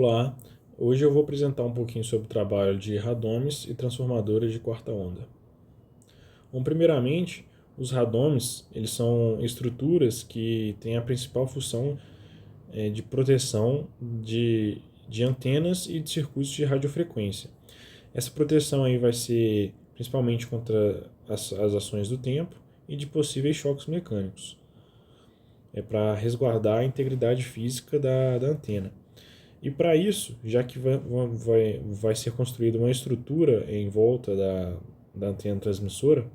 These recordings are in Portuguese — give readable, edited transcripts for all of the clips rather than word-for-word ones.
Olá, hoje eu vou apresentar um pouquinho sobre o trabalho de radomes e transformadores de quarta onda. Bom, primeiramente, os radomes eles são estruturas que têm a principal função de proteção de antenas e de circuitos de radiofrequência. Essa proteção aí vai ser principalmente contra as ações do tempo e de possíveis choques mecânicos. É para resguardar a integridade física da antena. E para isso, já que vai ser construída uma estrutura em volta da antena transmissora,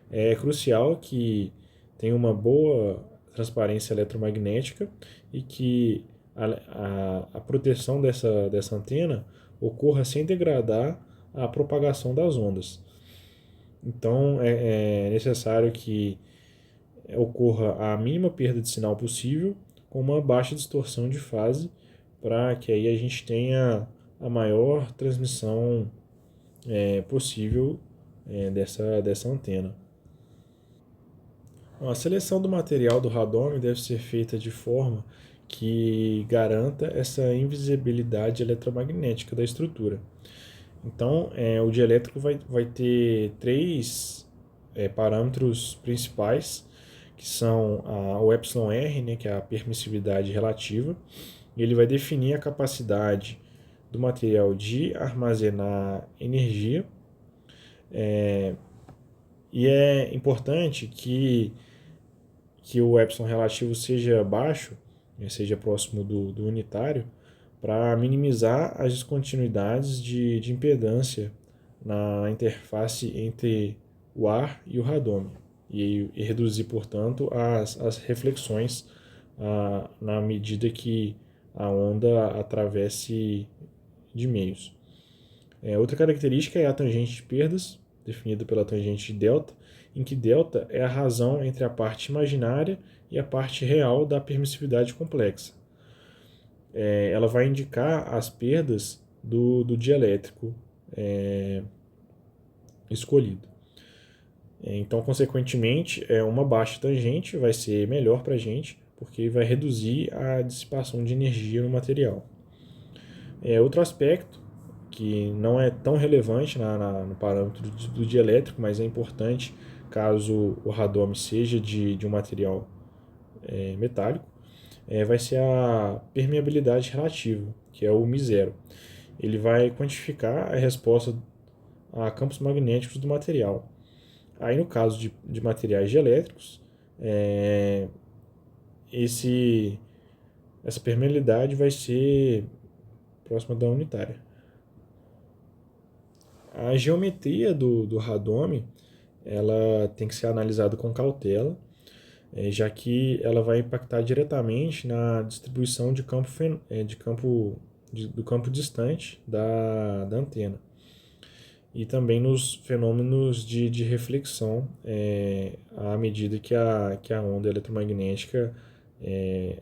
é crucial que tenha uma boa transparência eletromagnética e que a proteção dessa antena ocorra sem degradar a propagação das ondas. Então é necessário que ocorra a mínima perda de sinal possível com uma baixa distorção de fase para que aí a gente tenha a maior transmissão possível dessa antena. A seleção do material do radome deve ser feita de forma que garanta essa invisibilidade eletromagnética da estrutura. Então, o dielétrico vai ter três parâmetros principais, que são o εr, né, que é a permissividade relativa. Ele vai definir a capacidade do material de armazenar energia. E é importante que o epsilon relativo seja baixo, seja próximo do unitário, para minimizar as descontinuidades de impedância na interface entre o ar e o radome e reduzir, portanto, as reflexões na medida que a onda atravesse de meios. Outra característica é a tangente de perdas, definida pela tangente de delta, em que delta é a razão entre a parte imaginária e a parte real da permissividade complexa. Ela vai indicar as perdas do dielétrico escolhido. Então, consequentemente, uma baixa tangente vai ser melhor para a gente, porque vai reduzir a dissipação de energia no material. Outro aspecto que não é tão relevante no parâmetro do dielétrico, mas é importante caso o radome seja de um material metálico, vai ser a permeabilidade relativa, que é o μ0. Ele vai quantificar a resposta a campos magnéticos do material. Aí, no caso de materiais dielétricos, essa permeabilidade vai ser próxima da unitária. A geometria do radome ela tem que ser analisada com cautela, já que ela vai impactar diretamente na distribuição do campo distante da antena e também nos fenômenos de reflexão à medida que a onda eletromagnética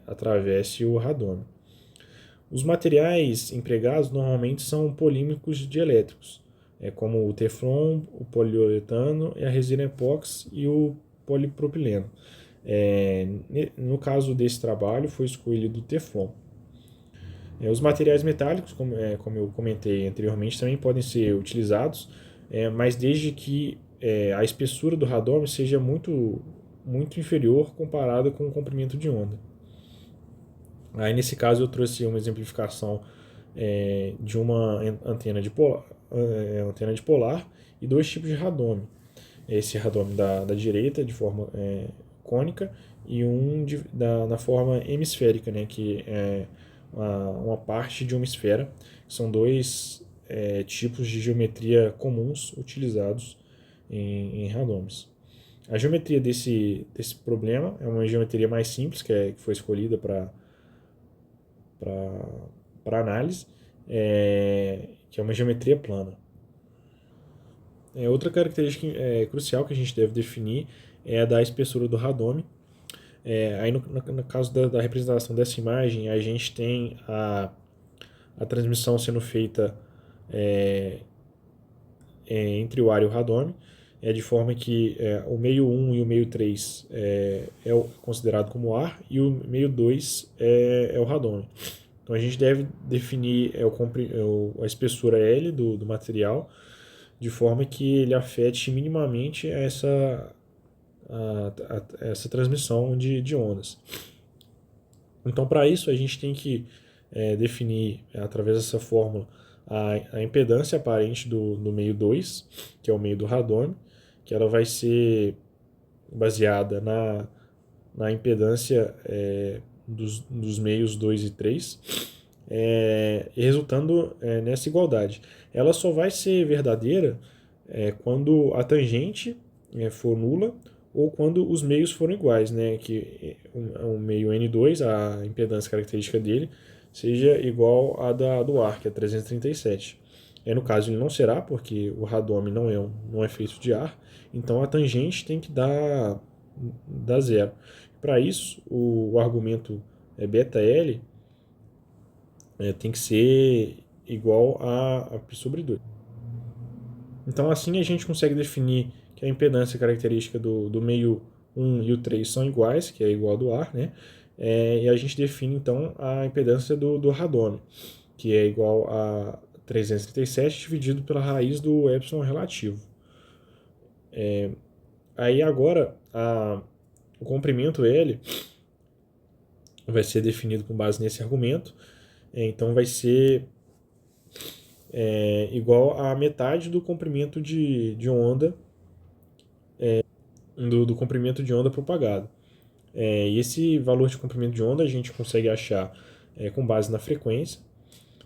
atravesse o radome. Os materiais empregados normalmente são polímicos dielétricos, como o teflon, o poliuretano, a resina epóxi e o polipropileno. No caso desse trabalho, foi escolhido o teflon. Os materiais metálicos, como eu comentei anteriormente, também podem ser utilizados, mas desde que a espessura do radome seja muito, muito inferior comparada com o comprimento de onda. Aí, nesse caso, eu trouxe uma exemplificação de uma antena de polar e dois tipos de radome. Esse radome da direita, de forma cônica, e na forma hemisférica, né, que é uma parte de uma esfera. São dois tipos de geometria comuns utilizados em radomes. A geometria desse problema é uma geometria mais simples, que foi escolhida para análise, que é uma geometria plana. Outra característica crucial que a gente deve definir é a da espessura do radome. Aí no caso da representação dessa imagem, a gente tem a transmissão sendo feita entre o ar e o radome, de forma que o meio 1 e o meio 3 é considerado como ar e o meio 2 é o radome. Então a gente deve definir a espessura L do material de forma que ele afete minimamente essa transmissão de ondas. Então, para isso, a gente tem que definir, através dessa fórmula, a impedância aparente do meio 2, que é o meio do radônio, que ela vai ser baseada na impedância dos meios 2 e 3, resultando nessa igualdade. Ela só vai ser verdadeira quando a tangente for nula ou quando os meios forem iguais, né? Que o meio N2, a impedância característica dele, seja igual à do ar, que é 337. No caso ele não será, porque o radômio não é feito de ar, então a tangente tem que dar zero. Para isso, o argumento beta-L tem que ser igual a π sobre 2. Então assim a gente consegue definir que a impedância característica do meio 1 e o 3 são iguais, que é igual ao do ar, né? E a gente define então a impedância do radômio, que é igual a 337 dividido pela raiz do epsilon relativo. Aí agora o comprimento L vai ser definido com base nesse argumento, então vai ser igual a metade do comprimento de onda do comprimento de onda propagado. E esse valor de comprimento de onda a gente consegue achar com base na frequência,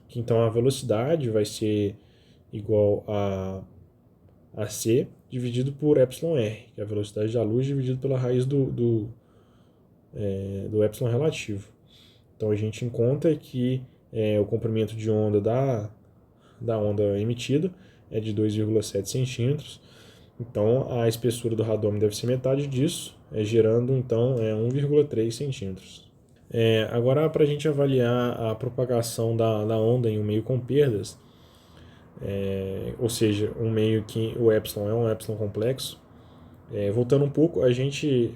que então a velocidade vai ser igual a c dividido por εr, que é a velocidade da luz dividido pela raiz do epsilon relativo. Então a gente encontra que o comprimento de onda da onda emitida é de 2,7 centímetros. Então a espessura do radômio deve ser metade disso, gerando então 1,3 centímetros. Agora, para a gente avaliar a propagação da onda em um meio com perdas, ou seja, um meio que o epsilon é um epsilon complexo, voltando um pouco, a gente,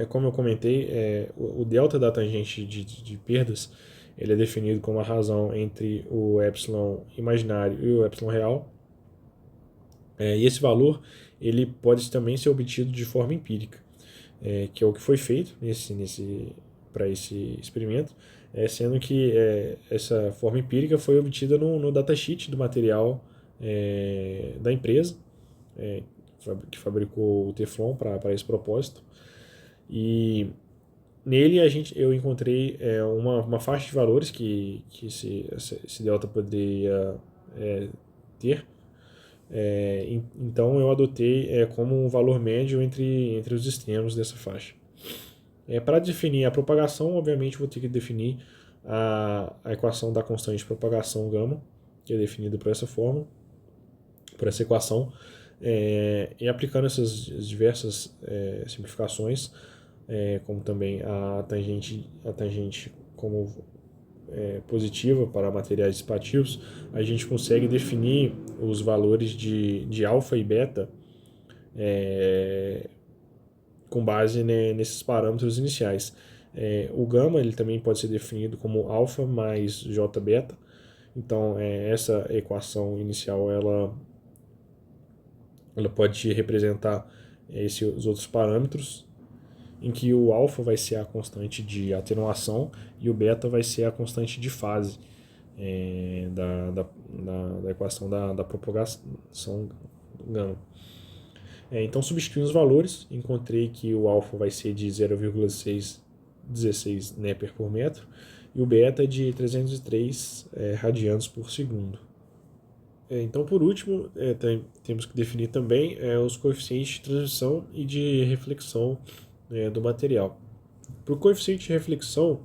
como eu comentei, o delta da tangente de perdas ele é definido como a razão entre o epsilon imaginário e o epsilon real. E esse valor ele pode também ser obtido de forma empírica, que é o que foi feito para esse experimento, sendo que essa forma empírica foi obtida no datasheet do material da empresa que fabricou o Teflon para esse propósito. E nele eu encontrei uma faixa de valores que esse delta poderia ter. Então eu adotei como um valor médio entre os extremos dessa faixa. Para definir a propagação, obviamente vou ter que definir a equação da constante de propagação gama, que é definida por essa fórmula, por essa equação, e aplicando essas diversas simplificações, como também a tangente como positiva para materiais dissipativos, a gente consegue definir os valores de alfa e beta com base nesses parâmetros iniciais. O gama ele também pode ser definido como alfa mais j beta. Então essa equação inicial ela pode representar os outros parâmetros, em que o alfa vai ser a constante de atenuação e o beta vai ser a constante de fase da equação da propagação gama. Então, substituindo os valores, encontrei que o alfa vai ser de 0,616 Népер por metro e o beta de 303 radianos por segundo. Então, por último, temos que definir também os coeficientes de transmissão e de reflexão do material. Para o coeficiente de reflexão,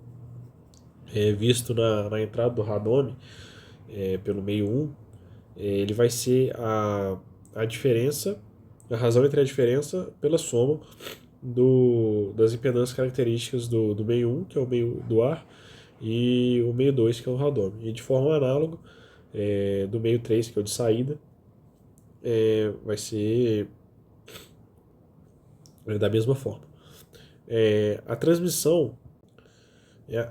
visto na entrada do radômio pelo meio 1, ele vai ser a diferença, a razão entre a diferença pela soma das impedâncias características do meio 1, que é o meio do ar, e o meio 2, que é o radômio. E de forma análoga, do meio 3, que é o de saída, vai ser da mesma forma. A transmissão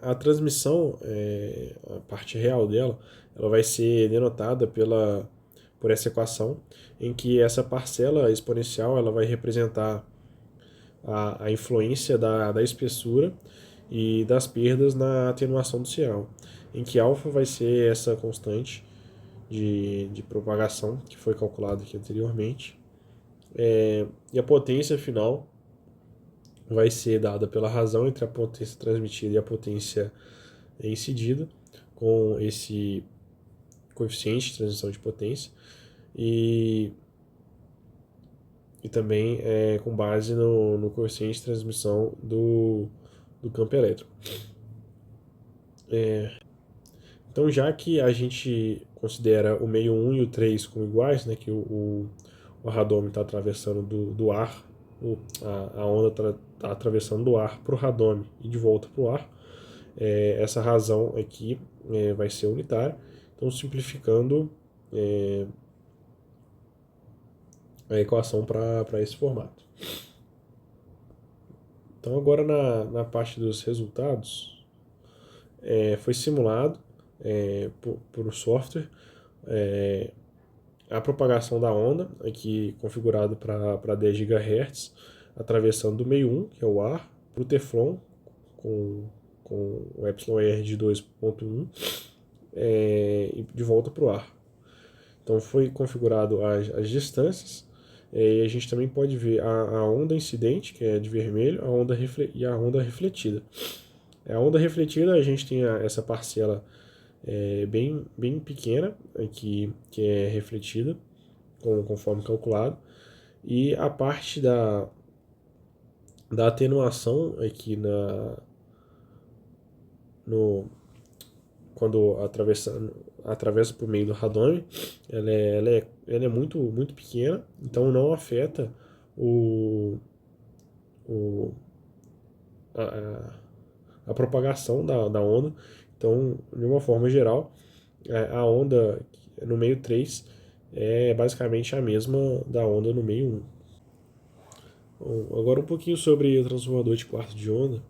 A transmissão, a parte real dela, ela vai ser denotada por essa equação, em que essa parcela exponencial ela vai representar a influência da espessura e das perdas na atenuação do sinal, em que alfa vai ser essa constante de propagação que foi calculada aqui anteriormente, e a potência final vai ser dada pela razão entre a potência transmitida e a potência incidida, com esse coeficiente de transição de potência, e, e também com base no coeficiente de transmissão do campo elétrico. Então, já que a gente considera o meio 1 e o 3 como iguais, né, que o radômetro está atravessando do ar, a onda está atravessando do ar para o radômetro e de volta para o ar, essa razão aqui vai ser unitária. Então, simplificando a equação para esse formato. Então, agora na parte dos resultados, foi simulado por um software a propagação da onda, aqui configurado para 10 GHz, atravessando do meio 1, que é o ar, para o Teflon, com o εr de 2.1, e de volta para o ar. Então foi configurado as distâncias, e a gente também pode ver a onda incidente, que é de vermelho, e a onda refletida. A onda refletida, a gente tem essa parcela bem pequena, aqui, que é refletida, conforme calculado, e a parte da atenuação aqui quando atravessa por meio do radômetro, ela é muito pequena, então não afeta o, a, a propagação da onda. Então, de uma forma geral, a onda no meio 3 é basicamente a mesma da onda no meio 1. Bom, agora um pouquinho sobre o transformador de quarto de onda.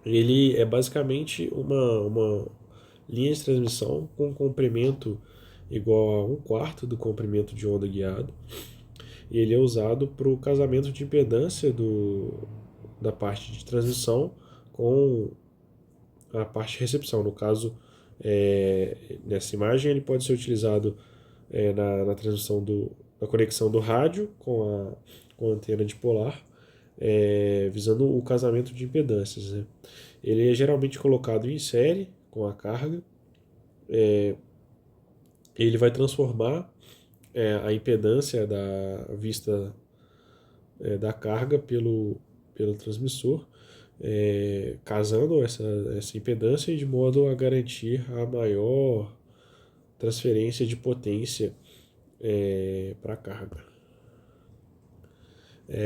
Ele é basicamente uma linha de transmissão com comprimento igual a 1/4 do comprimento de onda guiado. E ele é usado para o casamento de impedância da parte de transmissão com a parte de recepção. No caso, nessa imagem, ele pode ser utilizado na transmissão na conexão do rádio com a antena dipolar, visando o casamento de impedâncias, né? Ele é geralmente colocado em série com a carga. Ele vai transformar a impedância da vista da carga pelo transmissor, casando essa impedância de modo a garantir a maior transferência de potência para a carga.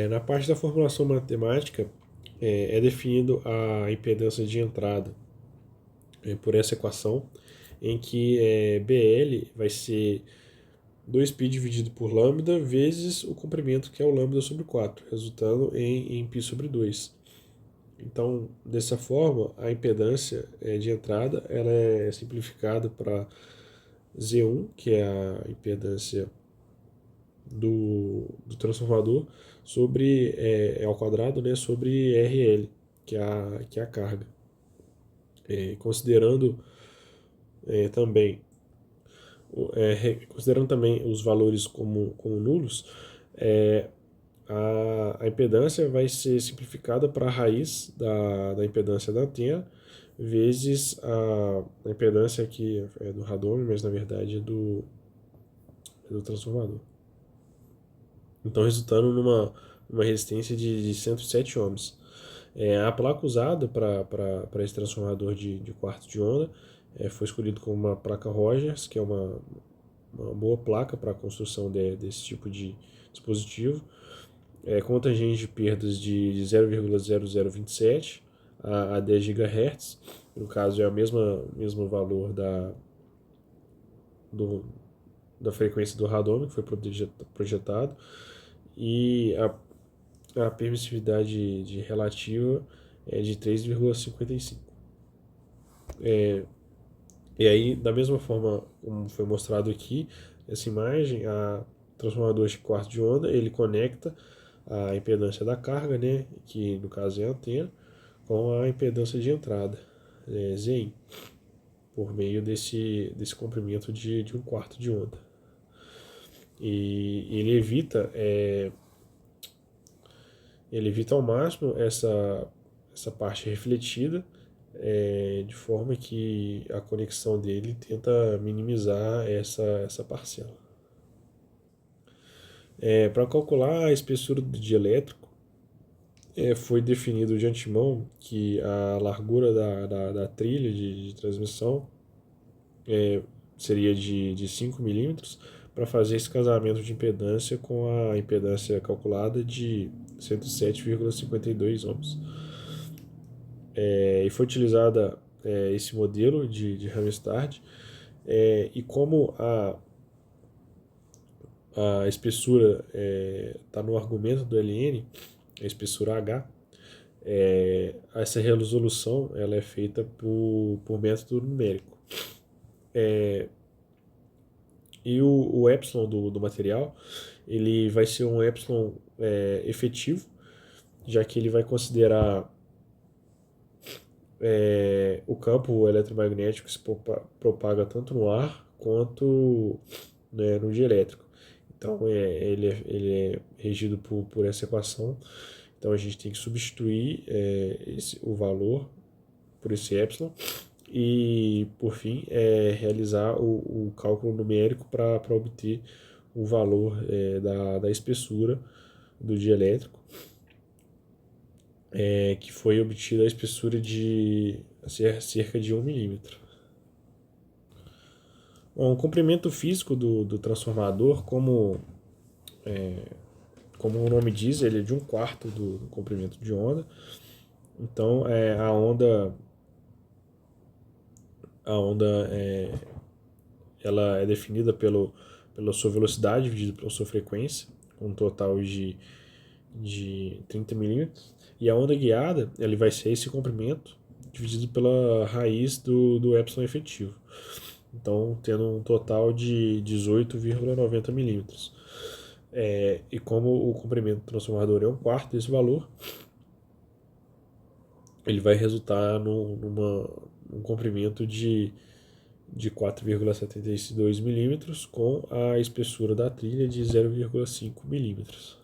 Na parte da formulação matemática, é definido a impedância de entrada por essa equação, em que BL vai ser 2π dividido por lambda vezes o comprimento, que é o lambda sobre 4, resultando em π sobre 2. Então, dessa forma, a impedância de entrada ela é simplificada para Z1, que é a impedância do transformador, sobre ao quadrado, né, sobre RL, que é a carga. Considerando também os valores como nulos, a impedância vai ser simplificada para a raiz da impedância da antena vezes a impedância aqui do radômetro, mas na verdade é do transformador. Então, resultando numa resistência de 107 ohms. A placa usada para esse transformador de quarto de onda foi escolhido como uma placa Rogers, que é uma boa placa para a construção desse tipo de dispositivo, com tangente de perdas de 0,0027 a 10 GHz. No caso, é o mesmo valor da frequência do radômetro que foi projetado, e a permissividade relativa é de 3,55. E aí, da mesma forma como foi mostrado aqui, essa imagem, a transformador de quarto de onda, ele conecta a impedância da carga, né, que no caso é a antena, com a impedância de entrada, Zin, por meio desse comprimento de um quarto de onda. E ele evita ao máximo essa parte refletida, de forma que a conexão dele tenta minimizar essa parcela. Para calcular a espessura do dielétrico, foi definido de antemão que a largura da trilha de transmissão seria de 5 milímetros para fazer esse casamento de impedância com a impedância calculada de 107,52 ohms. E foi utilizada esse modelo de Ramstad, e como a espessura está no argumento do LN, a espessura H, essa resolução ela é feita por método numérico. E o epsilon do material ele vai ser um epsilon efetivo, já que ele vai considerar o campo eletromagnético que se propaga tanto no ar quanto, né, no dielétrico. Então ele é regido por essa equação. Então a gente tem que substituir o valor por esse epsilon e, por fim, realizar o cálculo numérico para obter o valor da espessura do dielétrico, que foi obtida a espessura de cerca de 1 milímetro. Bom, o comprimento físico do transformador, como o nome diz, ele é de 1/4 do comprimento de onda. Então a onda ela é definida pela sua velocidade dividida pela sua frequência, com um total de 30 milímetros. E a onda guiada ele vai ser esse comprimento dividido pela raiz do epsilon efetivo. Então, tendo um total de 18,90 milímetros. E como o comprimento do transformador é 1/4 desse valor, ele vai resultar num comprimento de 4,72 milímetros com a espessura da trilha de 0,5 milímetros.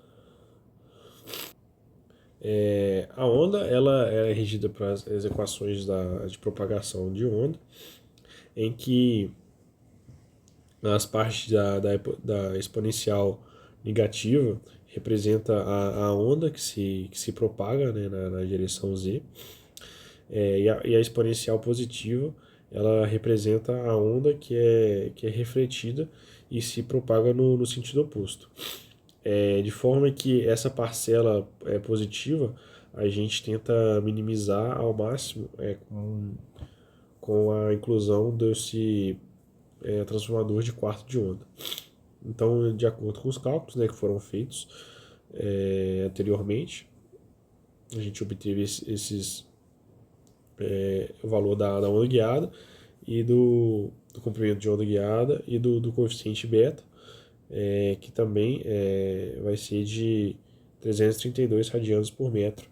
A onda ela é regida para as equações de propagação de onda, em que as partes da exponencial negativa representa a onda que se propaga, né, na direção z, e a exponencial positiva ela representa a onda que é refletida e se propaga no sentido oposto. De forma que essa parcela positiva a gente tenta minimizar ao máximo com a inclusão desse transformador de quarto de onda. Então, de acordo com os cálculos, né, que foram feitos anteriormente, a gente obteve o valor da onda guiada e do comprimento de onda guiada e do coeficiente beta, que também vai ser de 332 radianos por metro,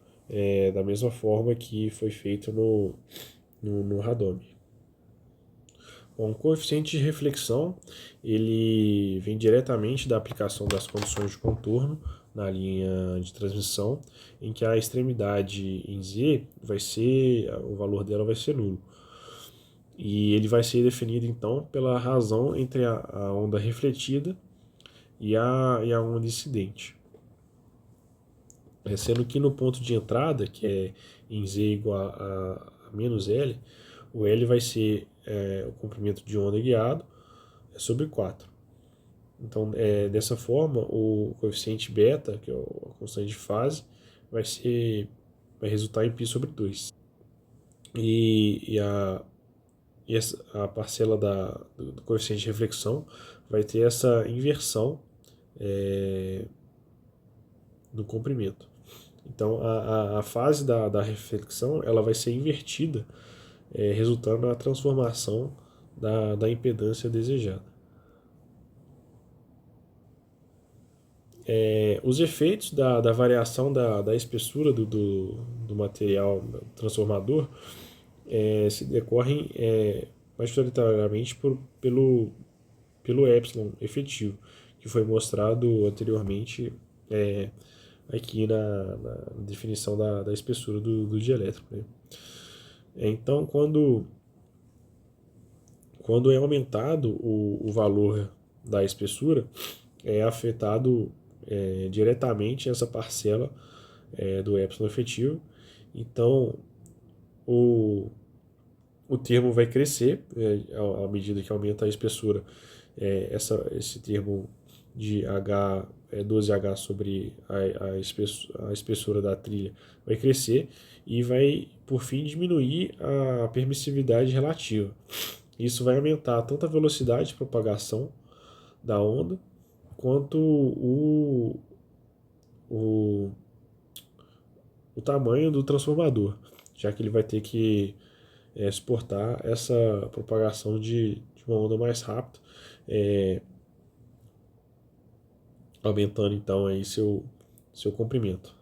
da mesma forma que foi feito no radome. Bom, o coeficiente de reflexão ele vem diretamente da aplicação das condições de contorno na linha de transmissão, em que a extremidade em Z o valor dela vai ser nulo. E ele vai ser definido então pela razão entre a onda refletida e a onda incidente. Sendo que no ponto de entrada, que é em Z igual a menos L, o L vai ser o comprimento de onda guiado sobre 4. Então, dessa forma, o coeficiente beta, que é a constante de fase, vai resultar em π sobre 2. E a parcela do coeficiente de reflexão vai ter essa inversão no comprimento. Então a fase da reflexão ela vai ser invertida, resultando na transformação da impedância desejada. Os efeitos da variação da espessura do material transformador se decorrem majoritariamente pelo epsilon efetivo, que foi mostrado anteriormente aqui na definição da espessura do dielétrico, né? Então, quando é aumentado o valor da espessura, é afetado diretamente essa parcela do epsilon efetivo. Então, o, o termo vai crescer à medida que aumenta a espessura. Esse termo de H, 12H sobre a espessura da trilha vai crescer e vai, por fim, diminuir a permissividade relativa. Isso vai aumentar tanto a velocidade de propagação da onda quanto o, o tamanho do transformador, já que ele vai ter que suportar essa propagação de uma onda mais rápida, aumentando então aí seu comprimento.